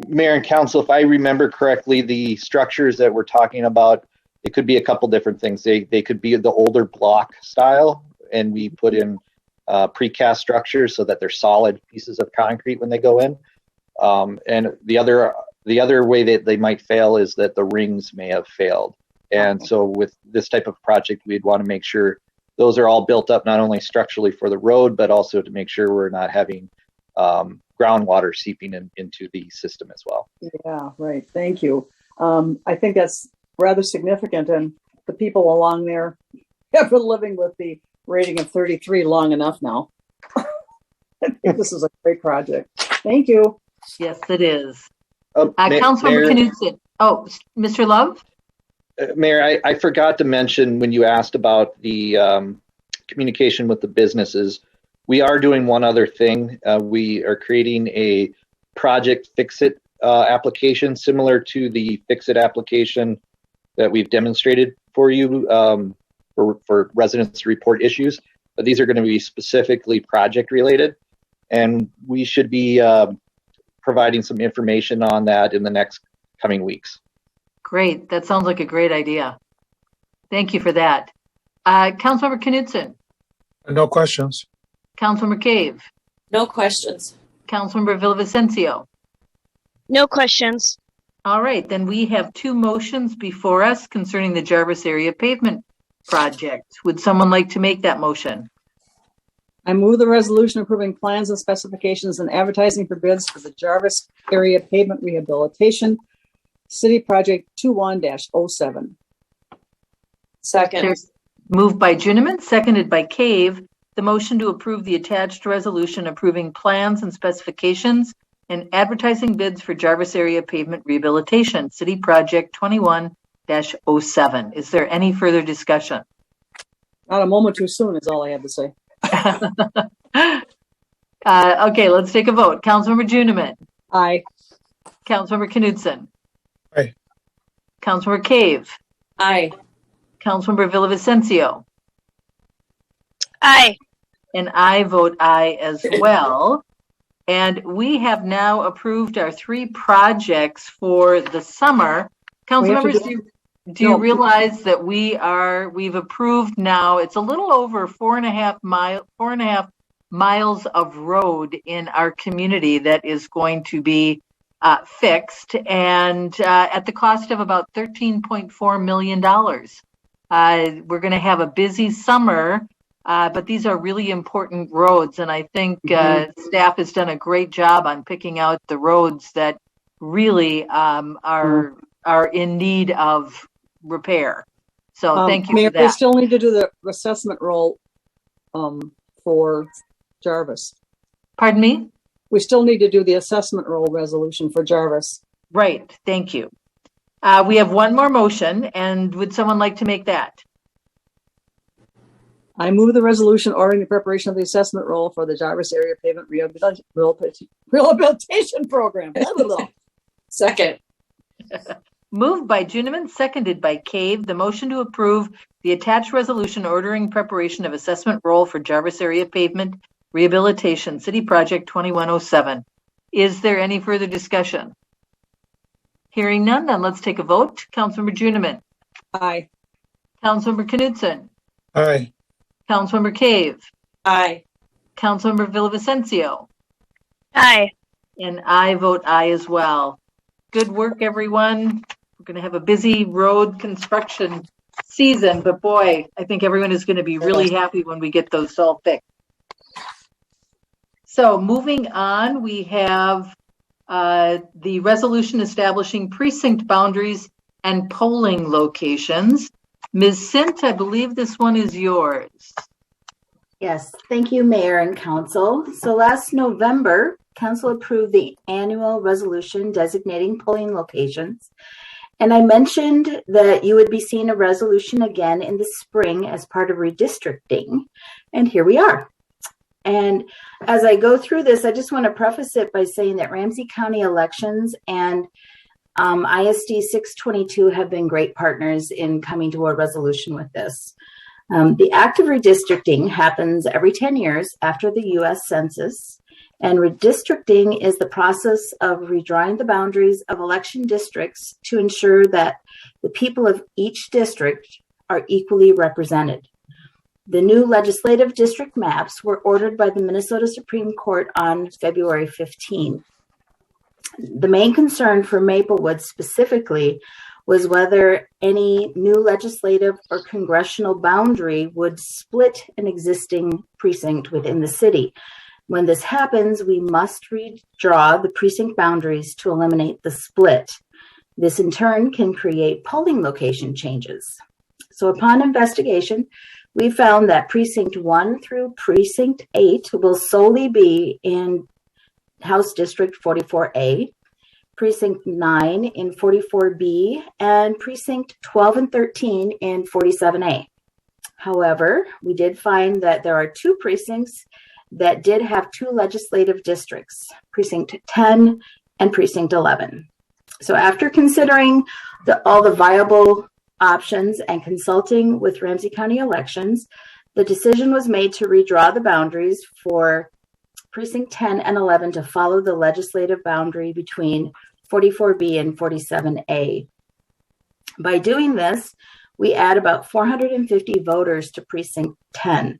Mayor and Council, if I remember correctly, the structures that we're talking about, it could be a couple different things. They could be the older block style, and we put in precast structures so that they're solid pieces of concrete when they go in. And the other way that they might fail is that the rings may have failed. And so with this type of project, we'd want to make sure those are all built up not only structurally for the road, but also to make sure we're not having groundwater seeping into the system as well. Yeah, right. Thank you. I think that's rather significant, and the people along there have been living with the rating of 33 long enough now. I think this is a great project. Thank you. Yes, it is. Mayor, Councilmember Knudsen. Oh, Mr. Love? Mayor, I forgot to mention when you asked about the communication with the businesses, we are doing one other thing. We are creating a project fix-it application similar to the fix-it application that we've demonstrated for you for residents to report issues. But these are going to be specifically project related, and we should be providing some information on that in the next coming weeks. Great. That sounds like a great idea. Thank you for that. Councilmember Knudsen. No questions. Councilmember Cave. No questions. Councilmember Villavicencio. No questions. All right, then we have two motions before us concerning the Jarvis area pavement project. Would someone like to make that motion? I move the resolution approving plans and specifications and advertising for bids for the Jarvis area pavement rehabilitation city project 21-07. Second. Moved by Juniman, seconded by Cave. The motion to approve the attached resolution approving plans and specifications and advertising bids for Jarvis area pavement rehabilitation city project 21-07. Is there any further discussion? Not a moment too soon is all I have to say. Okay, let's take a vote. Councilmember Juniman. Aye. Councilmember Knudsen. Aye. Councilmember Cave. Aye. Councilmember Villavicencio. Aye. And I vote aye as well. And we have now approved our three projects for the summer. Council members, do you realize that we've approved now, it's a little over 4.5 miles of road in our community that is going to be fixed, and at the cost of about $13.4 million. We're going to have a busy summer, but these are really important roads, and I think staff has done a great job on picking out the roads that really are in need of repair. So thank you Mayor, for that. we still need to do the assessment roll for Jarvis. Pardon me? We still need to do the assessment roll resolution for Jarvis. Right. Thank you. We have one more motion, and would someone like to make that? I move the resolution ordering the preparation of the assessment roll for the Jarvis area pavement rehabilitation program. Second. Moved by Juniman, seconded by Cave. The motion to approve the attached resolution ordering preparation of assessment roll for Jarvis area pavement rehabilitation city project 2107. Is there any further discussion? Hearing none, then let's take a vote. Councilmember Juniman. Aye. Councilmember Knudsen. Aye. Councilmember Cave. Aye. Councilmember Villavicencio. Aye. And I vote aye as well. Good work, everyone. We're going to have a busy road construction season, but boy, I think everyone is going to be really happy when we get those all fixed. So moving on, we have the resolution establishing precinct boundaries and polling locations. Ms. Sint, I believe this one is yours. Yes, thank you, Mayor and Council. So last November, Council approved the annual resolution designating polling locations And I mentioned that you would be seeing a resolution again in the spring as part of redistricting. And here we are. And as I go through this, I just want to preface it by saying that Ramsey County elections and ISD 622 have been great partners in coming to a resolution with this. The act of redistricting happens every 10 years after the U.S. Census. And redistricting is the process of redrawing the boundaries of election districts to ensure that the people of each district are equally represented. The new legislative district maps were ordered by the Minnesota Supreme Court on February 15. The main concern for Maplewood specifically was whether any new legislative or congressional boundary would split an existing precinct within the city. When this happens, we must redraw the precinct boundaries to eliminate the split. This in turn can create polling location changes. So upon investigation, we found that precinct 1 through precinct 8 will solely be in House District 44A, precinct 9 in 44B, and precinct 12 and 13 in 47A. However, we did find that there are 2 precincts that did have 2 legislative districts, precinct 10 and precinct 11. So after considering all the viable options and consulting with Ramsey County elections, the decision was made to redraw the boundaries for precinct 10 and 11 to follow the legislative boundary between 44B and 47A. By doing this, we add about 450 voters to precinct 10.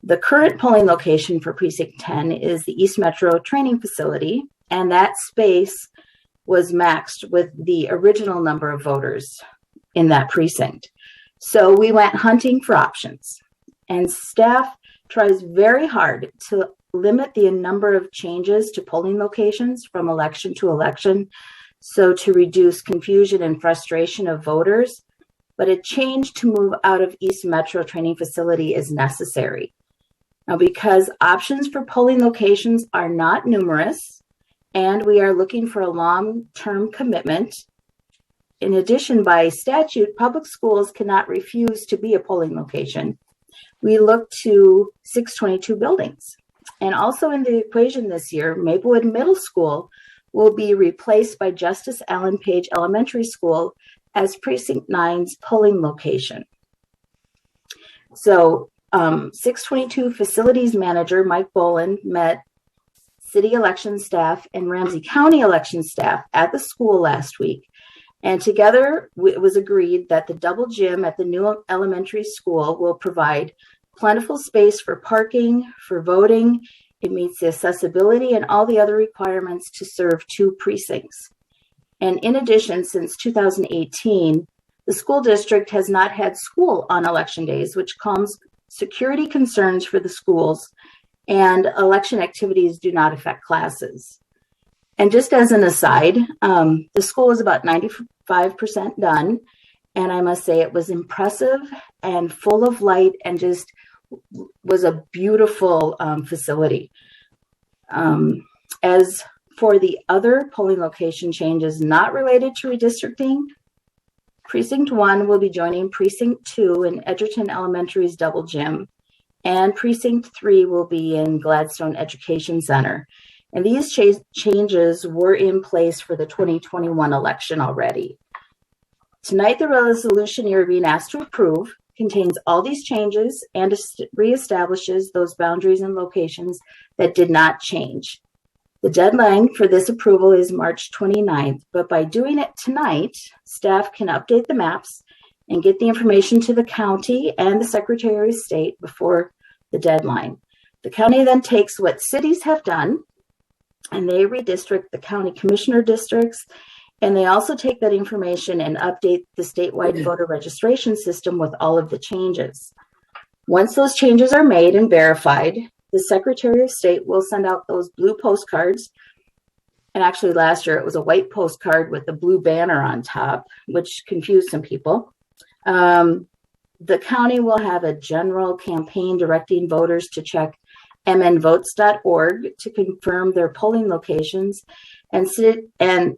The current polling location for precinct 10 is the East Metro Training Facility, and that space was maxed with the original number of voters in that precinct. So we went hunting for options, and staff tries very hard to limit the number of changes to polling locations from election to election, so to reduce confusion and frustration of voters, but a change to move out of East Metro Training Facility is necessary. Now, because options for polling locations are not numerous, and we are looking for a long-term commitment, in addition, by statute, public schools cannot refuse to be a polling location. We look to 622 buildings. And also in the equation this year, Maplewood Middle School will be replaced by Justice Allen Page Elementary School as Precinct 9's polling location. So 622 Facilities Manager Mike Boland met city election staff and Ramsey County election staff at the school last week. And together it was agreed that the double gym at the new elementary school will provide plentiful space for parking, for voting. It meets the accessibility and all the other requirements to serve 2 precincts. And in addition, since 2018, the school district has not had school on election days, which calms security concerns for the schools, and election activities do not affect classes. And just as an aside, the school is about 95% done. And I must say it was impressive and full of light and just was a beautiful facility. As for the other polling location changes not related to redistricting, Precinct 1 will be joining Precinct 2 in Edgerton Elementary's double gym, and Precinct 3 will be in Gladstone Education Center. And these changes were in place for the 2021 election already. Tonight, the resolution you're being asked to approve contains all these changes and reestablishes those boundaries and locations that did not change. The deadline for this approval is March 29th, but by doing it tonight, staff can update the maps and get the information to the county and the Secretary of State before the deadline. The county then takes what cities have done and they redistrict the county commissioner districts, and they also take that information and update the statewide voter registration system with all of the changes. Once those changes are made and verified, the Secretary of State will send out those blue postcards. And actually last year it was a white postcard with a blue banner on top, which confused some people. The county will have a general campaign directing voters to check mnvotes.org to confirm their polling locations. And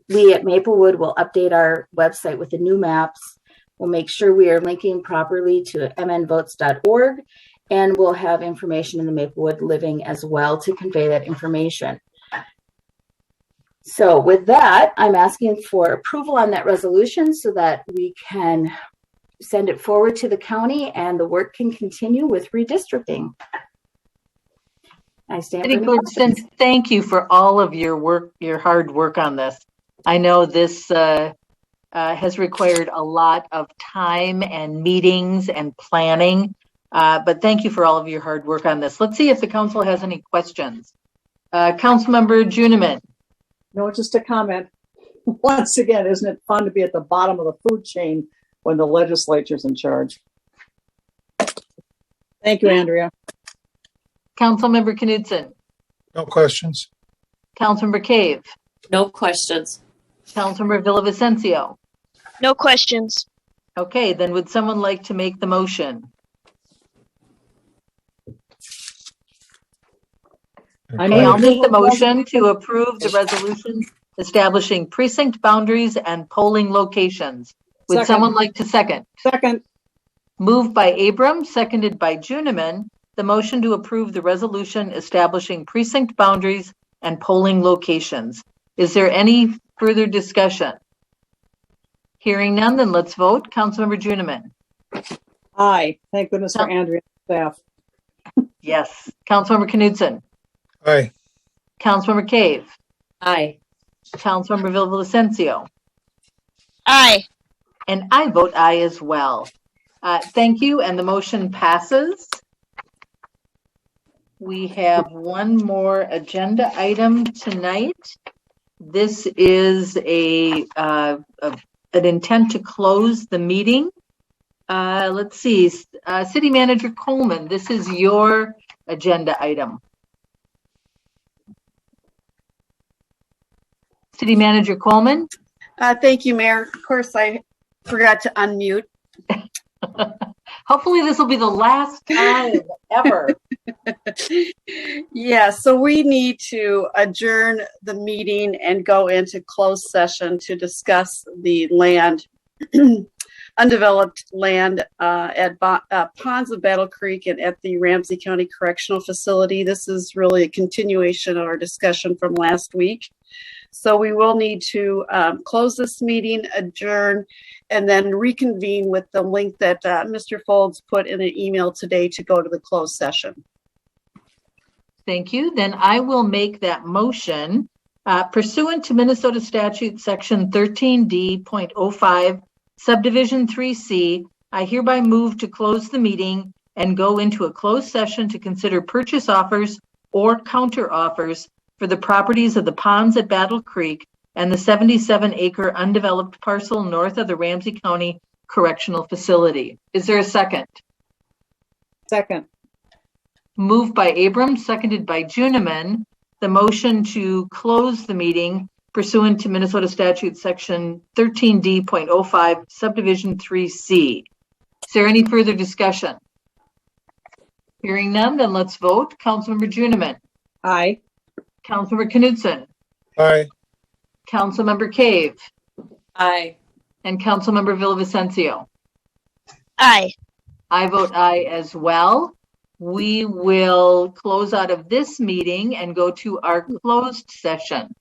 we at Maplewood will update our website with the new maps. We'll make sure we are linking properly to mnvotes.org, and we'll have information in the Maplewood Living as well to convey that information. So with that, I'm asking for approval on that resolution so that we can send it forward to the county and the work can continue with redistricting. I stand for any questions. Thank you for all of your work, your hard work on this. I know this has required a lot of time and meetings and planning, but thank you for all of your hard work on this. Let's see if the council has any questions. Councilmember Juniman. No, just a comment. Once again, isn't it fun to be at the bottom of the food chain when the legislature's in charge? Thank you, Andrea. Councilmember Knudsen. No questions. Councilmember Cave. No questions. Councilmember Villavicencio. No questions. Okay, then would someone like to make the motion? Okay, I'll make the motion to approve the resolution establishing precinct boundaries and polling locations. Would someone like to second? Second. Moved by Abram, seconded by Juniman, the motion to approve the resolution establishing precinct boundaries and polling locations. Is there any further discussion? Hearing none, then let's vote. Councilmember Juniman. Aye. Thank goodness for Andrea and staff. Yes. Councilmember Knudsen. Aye. Councilmember Cave. Aye. Councilmember Villavicencio. Aye. And I vote aye as well. Thank you, and the motion passes. We have one more agenda item tonight. This is an intent to close the meeting. Let's see, City Manager Coleman, this is your agenda item. City Manager Coleman. Thank you, Mayor. Of course, I forgot to unmute. Hopefully this will be the last time ever. Yeah, so we need to adjourn the meeting and go into closed session to discuss the land, undeveloped land at Ponds of Battle Creek and at the Ramsey County Correctional Facility. This is really a continuation of our discussion from last week. So we will need to close this meeting, adjourn, and then reconvene with the link that Mr. Folds put in an email today to go to the closed session. Thank you. Then I will make that motion. Pursuant to Minnesota Statute Section 13D.05, Subdivision 3C, I hereby move to close the meeting and go into a closed session to consider purchase offers or counter offers for the properties of the Ponds at Battle Creek and the 77-acre undeveloped parcel north of the Ramsey County Correctional Facility. Is there a second? Second. Moved by Abrams, seconded by Juniman, the motion to close the meeting pursuant to Minnesota Statute Section 13D.05, Subdivision 3C. Is there any further discussion? Hearing none, then let's vote. Councilmember Juniman. Aye. Councilmember Knudsen. Aye. Councilmember Cave. Aye. And Councilmember Villavicencio. Aye. I vote aye as well. We will close out of this meeting and go to our closed session.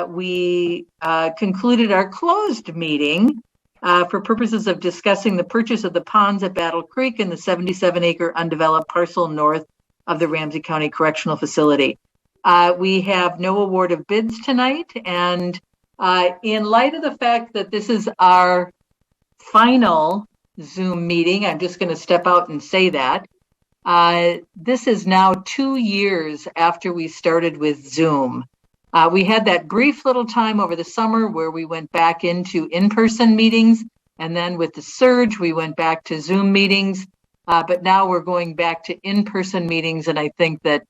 we concluded our closed meeting for purposes of discussing the purchase of the ponds at Battle Creek and the 77-acre undeveloped parcel north of the Ramsey County Correctional Facility. We have no award of bids tonight, and in light of the fact that this is our final Zoom meeting, I'm just going to step out and say that. This is now 2 years after we started with Zoom. We had that brief little time over the summer where we went back into in-person meetings, and then with the surge, we went back to Zoom meetings. But now we're going back to in-person meetings, and I think that,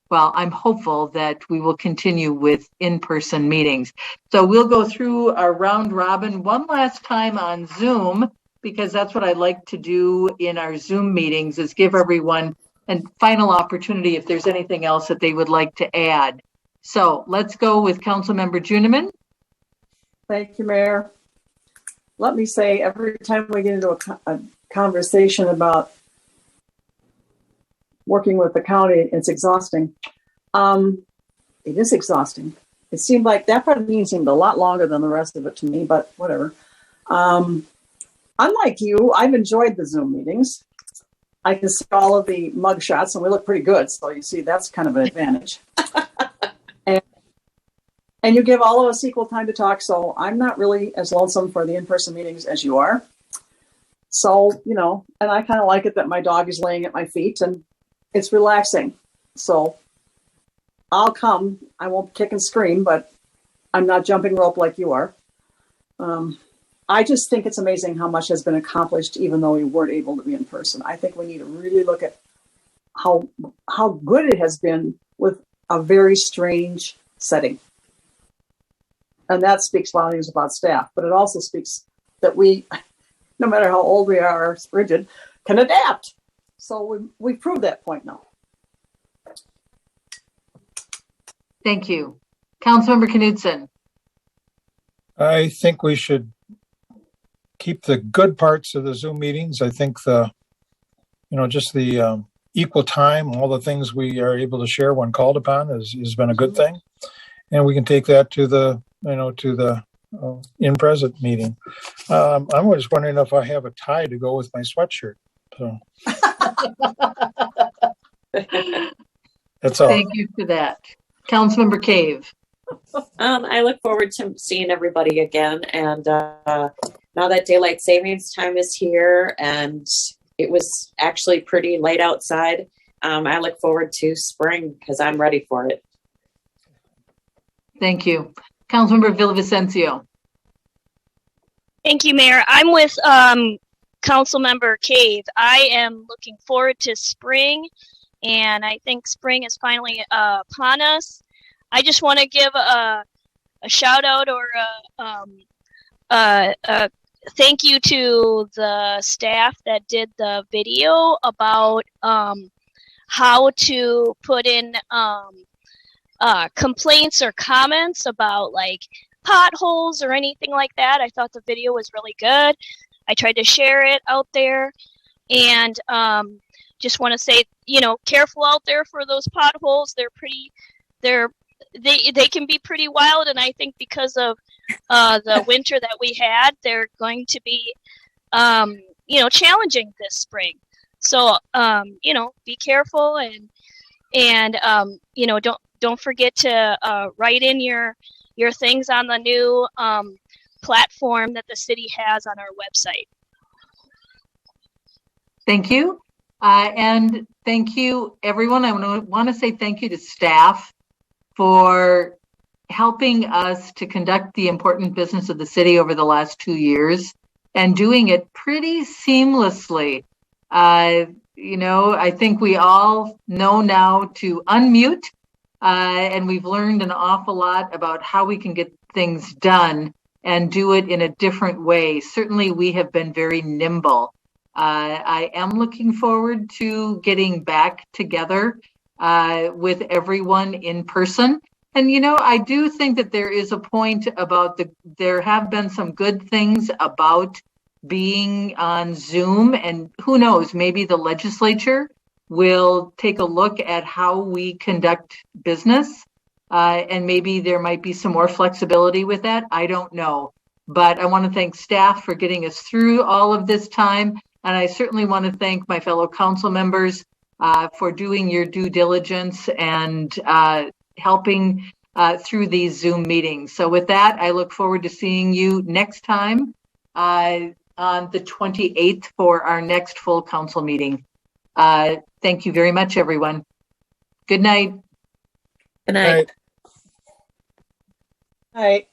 well, I'm hopeful that we will continue with in-person meetings. So we'll go through our round robin one last time on Zoom, because that's what I like to do in our Zoom meetings, is give everyone a final opportunity if there's anything else that they would like to add. So let's go with Councilmember Juniman. Thank you, Mayor. Let me say, every time we get into a conversation about working with the county, it's exhausting. It is exhausting. It seemed like that part of the meeting seemed a lot longer than the rest of it to me, but whatever. Unlike you, I've enjoyed the Zoom meetings. I can see all of the mug shots and we look pretty good. So you see, that's kind of an advantage. And you give all of us equal time to talk. So I'm not really as lonesome for the in-person meetings as you are. So, you know, and I kind of like it that my dog is laying at my feet and it's relaxing. So I'll come. I won't kick and scream, but I'm not jumping rope like you are. I just think it's amazing how much has been accomplished, even though we weren't able to be in person. I think we need to really look at how good it has been with a very strange setting. And that speaks volumes about staff, but it also speaks that we, no matter how old we are, rigid, can adapt. So we've proved that point now. Thank you. Councilmember Knudsen. I think we should keep the good parts of the Zoom meetings. I think just the equal time, all the things we are able to share when called upon has been a good thing. And we can take that to the in-present meeting. I'm just wondering if I have a tie to go with my sweatshirt. So that's all. Thank you for that. Councilmember Cave. I look forward to seeing everybody again. And now that daylight savings time is here and it was actually pretty late outside, I look forward to spring because I'm ready for it. Thank you. Councilmember Villavicencio. Thank you, Mayor. I'm with Councilmember Cave. I am looking forward to spring, and I think spring is finally upon us. I just want to give a shout out or a thank you to the staff that did the video about how to put in complaints or comments about like potholes or anything like that. I thought the video was really good. I tried to share it out there, and just want to say, careful out there for those potholes. They can be pretty wild, and I think because of the winter that we had, they're going to be challenging this spring. So be careful and don't forget to write in your things on the new platform that the city has on our website. Thank you. And thank you, everyone. I want to say thank you to staff for helping us to conduct the important business of the city over the last 2 years and doing it pretty seamlessly. I think we all know now to unmute, and we've learned an awful lot about how we can get things done and do it in a different way. Certainly, we have been very nimble. I am looking forward to getting back together with everyone in person. And, I do think that there is a point about there have been some good things about being on Zoom, and who knows, maybe the legislature will take a look at how we conduct business And maybe there might be some more flexibility with that. I don't know. But I want to thank staff for getting us through all of this time. And I certainly want to thank my fellow council members for doing your due diligence and helping through these Zoom meetings. So with that, I look forward to seeing you next time on the 28th for our next full council meeting. Thank you very much, everyone. Good night. Good night. All right.